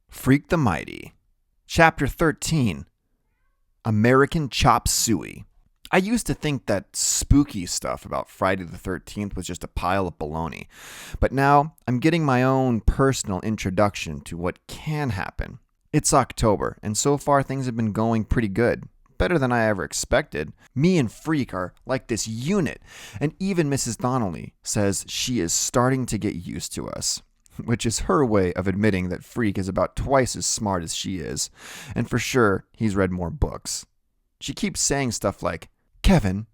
Freak the Mighty. Chapter 13. American Chop Suey. I used to think that spooky stuff about Friday the 13th was just a pile of baloney, but now I'm getting my own personal introduction to what can happen. It's October, and so far things have been going pretty good. Better than I ever expected. Me and Freak are like this unit, and even Mrs. Donnelly says she is starting to get used to us, which is her way of admitting that Freak is about twice as smart as she is, and for sure he's read more books. She keeps saying stuff like, "Kevin,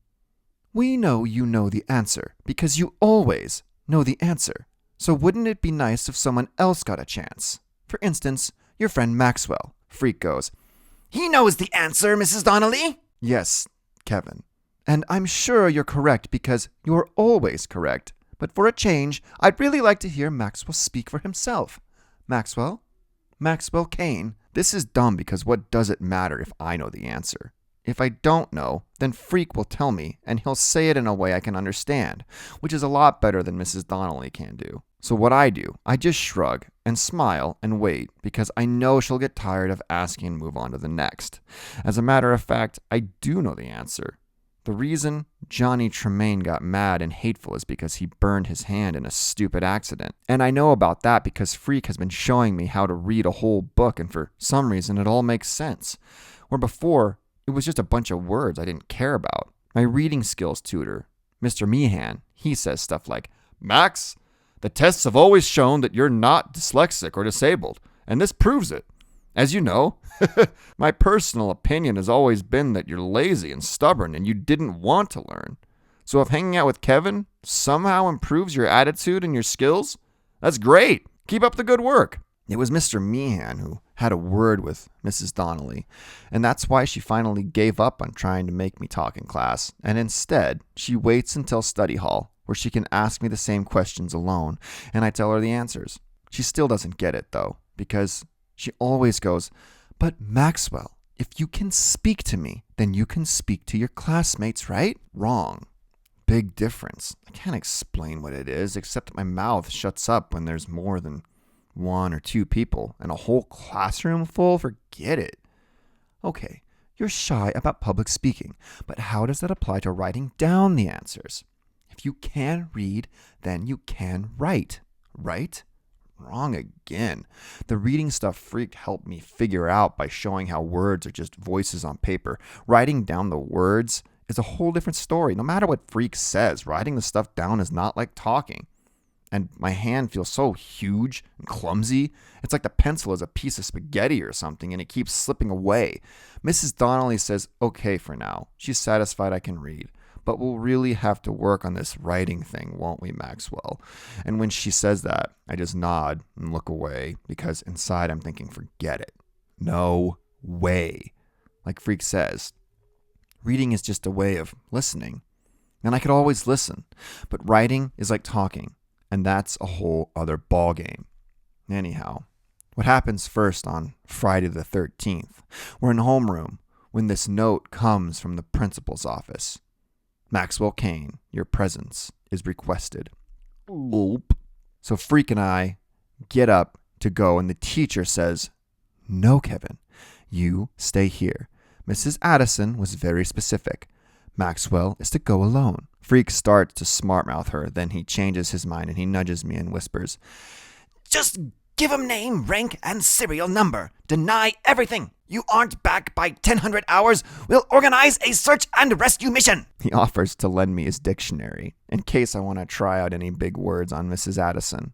we know you know the answer because you always know the answer. So wouldn't it be nice if someone else got a chance? For instance, your friend Maxwell." Freak goes, "He knows the answer, Mrs. Donnelly." "Yes, Kevin. And I'm sure you're correct because you're always correct. But for a change, I'd really like to hear Maxwell speak for himself." "Maxwell? Maxwell Kane." This is dumb because what does it matter if I know the answer? If I don't know, then Freak will tell me, and he'll say it in a way I can understand, which is a lot better than Mrs. Donnelly can do. So what I do, I just shrug and smile and wait because I know she'll get tired of asking and move on to the next. As a matter of fact, I do know the answer. The reason Johnny Tremaine got mad and hateful is because he burned his hand in a stupid accident. And I know about that because Freak has been showing me how to read a whole book, and for some reason it all makes sense. Where before, it was just a bunch of words I didn't care about. My reading skills tutor, Mr. Meehan, he says stuff like, "Max, the tests have always shown that you're not dyslexic or disabled, and this proves it. As you know, my personal opinion has always been that you're lazy and stubborn and you didn't want to learn. So if hanging out with Kevin somehow improves your attitude and your skills, that's great. Keep up the good work." It was Mr. Meehan who had a word with Mrs. Donnelly, and that's why she finally gave up on trying to make me talk in class, and instead, she waits until study hall, where she can ask me the same questions alone, and I tell her the answers. She still doesn't get it, though, because she always goes, "But Maxwell, if you can speak to me, then you can speak to your classmates, right?" Wrong. Big difference. I can't explain what it is, except that my mouth shuts up when there's more than one or two people, and a whole classroom full, forget it. Okay, you're shy about public speaking, but how does that apply to writing down the answers? If you can read, then you can write, right? Wrong again. The reading stuff Freak helped me figure out by showing how words are just voices on paper. Writing down the words is a whole different story. No matter what Freak says, writing the stuff down is not like talking. And my hand feels so huge and clumsy. It's like the pencil is a piece of spaghetti or something, and it keeps slipping away. Mrs. Donnelly says, okay for now. She's satisfied I can read. But we'll really have to work on this writing thing, won't we, Maxwell? And when she says that, I just nod and look away, because inside I'm thinking, forget it. No way. Like Freak says, reading is just a way of listening. And I could always listen. But writing is like talking. And that's a whole other ballgame. Anyhow, what happens first on Friday the 13th? We're in homeroom when this note comes from the principal's office. "Maxwell Kane, your presence is requested." Oop. So Freak and I get up to go, and the teacher says, "No, Kevin, you stay here. Mrs. Addison was very specific. Maxwell is to go alone." Freak starts to smartmouth her, then he changes his mind and he nudges me and whispers, "Just give him name, rank, and serial number. Deny everything. You aren't back by 1000 hours. We'll organize a search and rescue mission." He offers to lend me his dictionary in case I want to try out any big words on Mrs. Addison.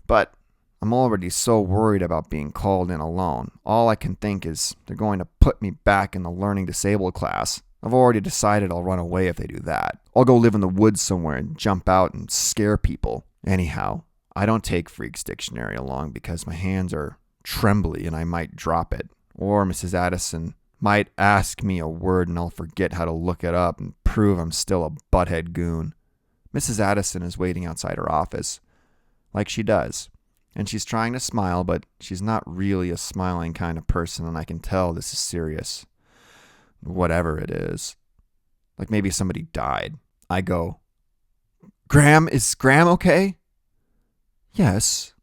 But I'm already so worried about being called in alone. All I can think is they're going to put me back in the learning disabled class. I've already decided I'll run away if they do that. I'll go live in the woods somewhere and jump out and scare people. Anyhow, I don't take Freak's dictionary along because my hands are trembly and I might drop it. Or Mrs. Addison might ask me a word and I'll forget how to look it up and prove I'm still a butthead goon. Mrs. Addison is waiting outside her office, like she does. And she's trying to smile, but she's not really a smiling kind of person, and I can tell this is serious. Whatever it is. Like maybe somebody died. I go, "Graham, is Graham okay?" Yes.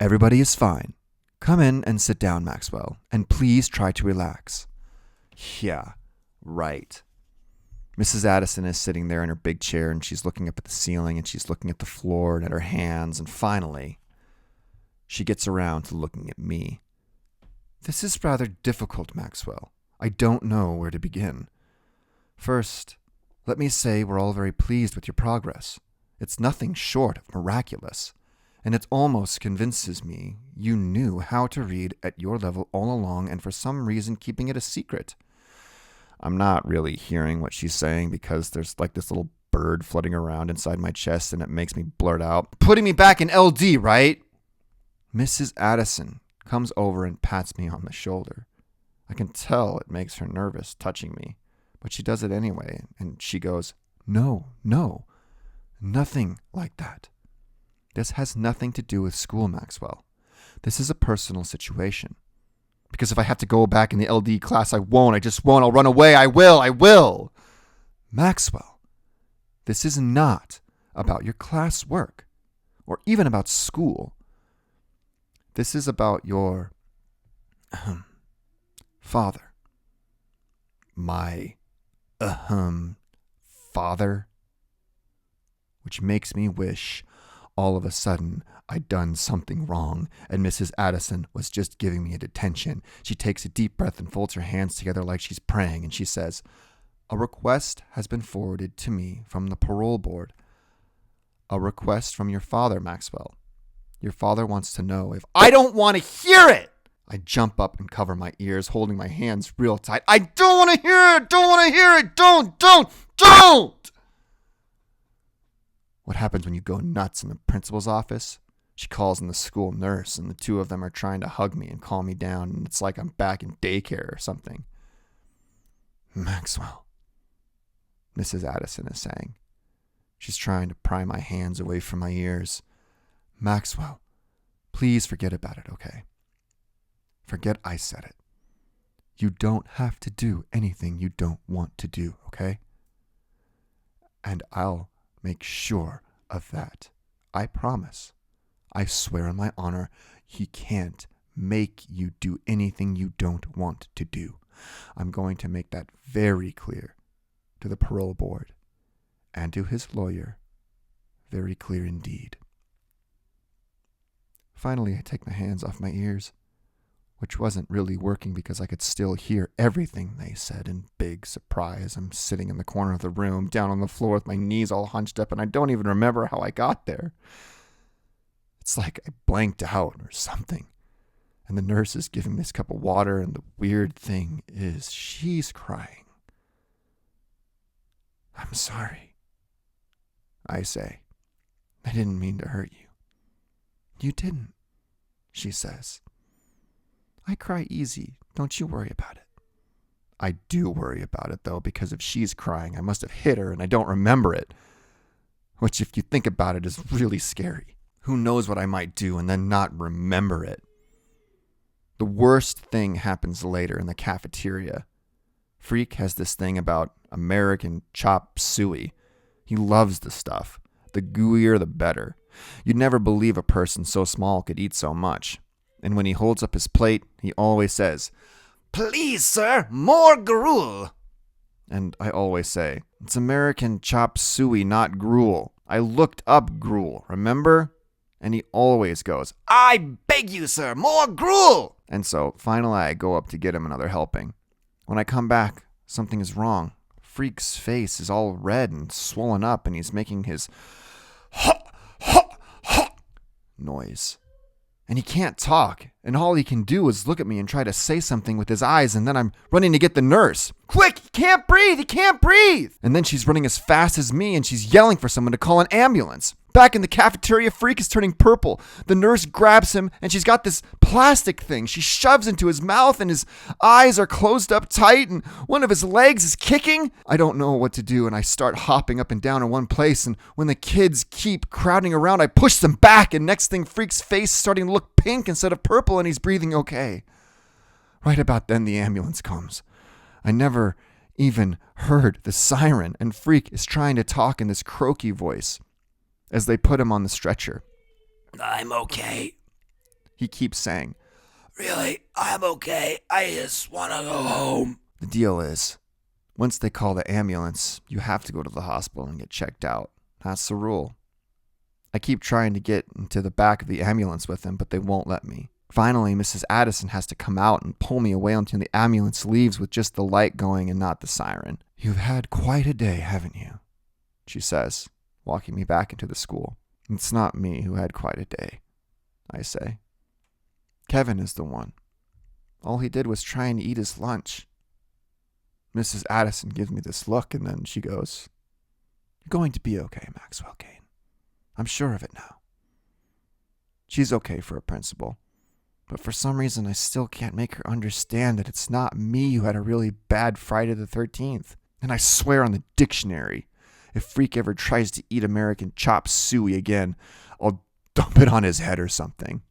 Everybody is fine. Come in and sit down, Maxwell, and please try to relax. Yeah, right. Mrs. Addison is sitting there in her big chair, and she's looking up at the ceiling, and she's looking at the floor and at her hands, and finally, she gets around to looking at me. This is rather difficult, Maxwell. I don't know where to begin. First, let me say we're all very pleased with your progress. It's nothing short of miraculous, and it almost convinces me you knew how to read at your level all along and for some reason keeping it a secret. I'm not really hearing what she's saying because there's like this little bird floating around inside my chest and it makes me blurt out, "Putting me back in LD, right?" Mrs. Addison comes over and pats me on the shoulder. I can tell it makes her nervous touching me, but she does it anyway, and she goes, No, nothing like that. This has nothing to do with school, Maxwell. This is a personal situation. Because if I have to go back in the LD class, I won't. I just won't. I'll run away. I will. Maxwell, this is not about your class work or even about school. This is about your father. My father? Which makes me wish all of a sudden I'd done something wrong and Mrs. Addison was just giving me a detention. She takes a deep breath and folds her hands together like she's praying, and she says, "A request has been forwarded to me from the parole board. A request from your father, Maxwell. Your father wants to know if..." I don't want to hear it! I jump up and cover my ears, holding my hands real tight. I don't want to hear it! Don't want to hear it! Don't! What happens when you go nuts in the principal's office? She calls in the school nurse, and the two of them are trying to hug me and calm me down, and it's like I'm back in daycare or something. Maxwell, Mrs. Addison is saying. She's trying to pry my hands away from my ears. Maxwell, please forget about it, okay? Forget I said it. You don't have to do anything you don't want to do, okay? And I'll make sure of that. I promise. I swear on my honor, he can't make you do anything you don't want to do. I'm going to make that very clear to the parole board and to his lawyer. Very clear indeed. Finally, I take my hands off my ears, which wasn't really working because I could still hear everything they said in big surprise. I'm sitting in the corner of the room, down on the floor with my knees all hunched up, and I don't even remember how I got there. It's like I blanked out or something. And the nurse is giving me this cup of water, and the weird thing is she's crying. I'm sorry, I say. I didn't mean to hurt you. You didn't, she says. I cry easy. Don't you worry about it. I do worry about it, though, because if she's crying, I must have hit her and I don't remember it. Which, if you think about it, is really scary. Who knows what I might do and then not remember it? The worst thing happens later in the cafeteria. Freak has this thing about American chop suey. He loves the stuff. The gooier, the better. You'd never believe a person so small could eat so much. And when he holds up his plate, he always says, "Please, sir, more gruel." And I always say, "It's American chop suey, not gruel. I looked up gruel, remember?" And he always goes, "I beg you, sir, more gruel." And so finally I go up to get him another helping. When I come back, something is wrong. Freak's face is all red and swollen up, and he's making his noise. And he can't talk, and all he can do is look at me and try to say something with his eyes, and then I'm running to get the nurse. Quick, he can't breathe! And then she's running as fast as me, and she's yelling for someone to call an ambulance. Back in the cafeteria, Freak is turning purple. The nurse grabs him, and she's got this plastic thing she shoves into his mouth, and his eyes are closed up tight, and one of his legs is kicking. I don't know what to do, and I start hopping up and down in one place, and when the kids keep crowding around, I push them back, and next thing, Freak's face is starting to look pink instead of purple, and he's breathing okay. Right about then, the ambulance comes. I never even heard the siren, and Freak is trying to talk in this croaky voice as they put him on the stretcher. "I'm okay. He keeps saying, "Really? I'm okay. I just want to go home." The deal is, once they call the ambulance, you have to go to the hospital and get checked out. That's the rule. I keep trying to get into the back of the ambulance with him, but they won't let me. Finally, Mrs. Addison has to come out and pull me away until the ambulance leaves with just the light going and not the siren. "You've had quite a day, haven't you?" she says, walking me back into the school. "It's not me who had quite a day," I say. "Kevin is the one. All he did was try and eat his lunch." Mrs. Addison gives me this look, and then she goes, "You're going to be okay, Maxwell Kane. I'm sure of it now." She's okay for a principal, but for some reason I still can't make her understand that it's not me who had a really bad Friday the 13th. And I swear on the dictionary, if Freak ever tries to eat American chop suey again, I'll dump it on his head or something.